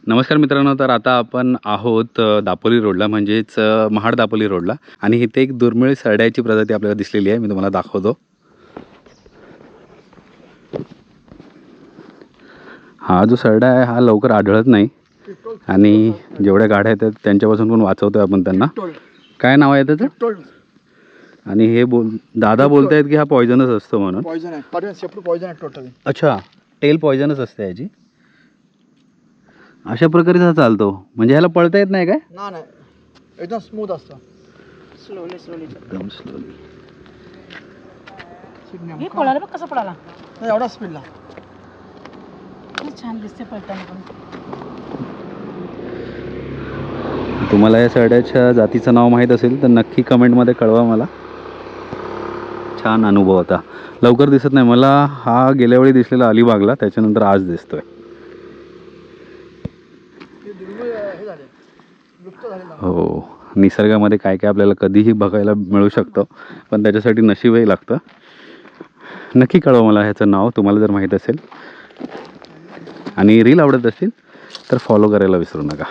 नमस्कार मित्रांनो, तर आता आपण आहोत दापोली रोडला, म्हणजेच महाड दापोली रोडला. आणि इथे एक दुर्मिळ सरड्याची प्रजाती आपल्याला दिसलेली आहे. मी तुम्हाला दाखवतो. हा जो सरडा आहे हा लवकर आढळत नाही आणि जेवढ्या गाड्या आहेत त्यांच्यापासून पण वाचवतोय आपण त्यांना. काय नाव आहे त्याचं? आणि हे दादा बोलतायत की हा पॉइझनच असतो म्हणून. पॉइझन आहे, पॉइझन आहे टोटली. अच्छा, टेल पॉइझनच असते याची. अशा प्रकारे हा चालतो, म्हणजे ह्याला पळता येत नाही काय? नाही, एकदम स्मूथ असतं. स्लोली एकदम स्लोली. हे पळाला बघ कसं पळाला. नाही एवढा स्पीडला. छान दिसते पळताना पण. तुम्हाला या सरड्याच्या जातीचं नाव माहीत असेल तर नक्की कमेंटमध्ये कळवा मला. छान अनुभव होता. लवकर दिसत नाही मला. हा गेल्या वेळी दिसलेला अलिबागला, त्याच्यानंतर आज दिसतोय. हो, निसर्गामध्ये काय काय आपल्याला कधीही बघायला मिळू शकतं, पण त्याच्यासाठी नशीबही लागतं. नक्की कळवा मला ह्याचं नाव तुम्हाला जर माहीत असेल. आणि रील आवडत असतील तर फॉलो करायला विसरू नका.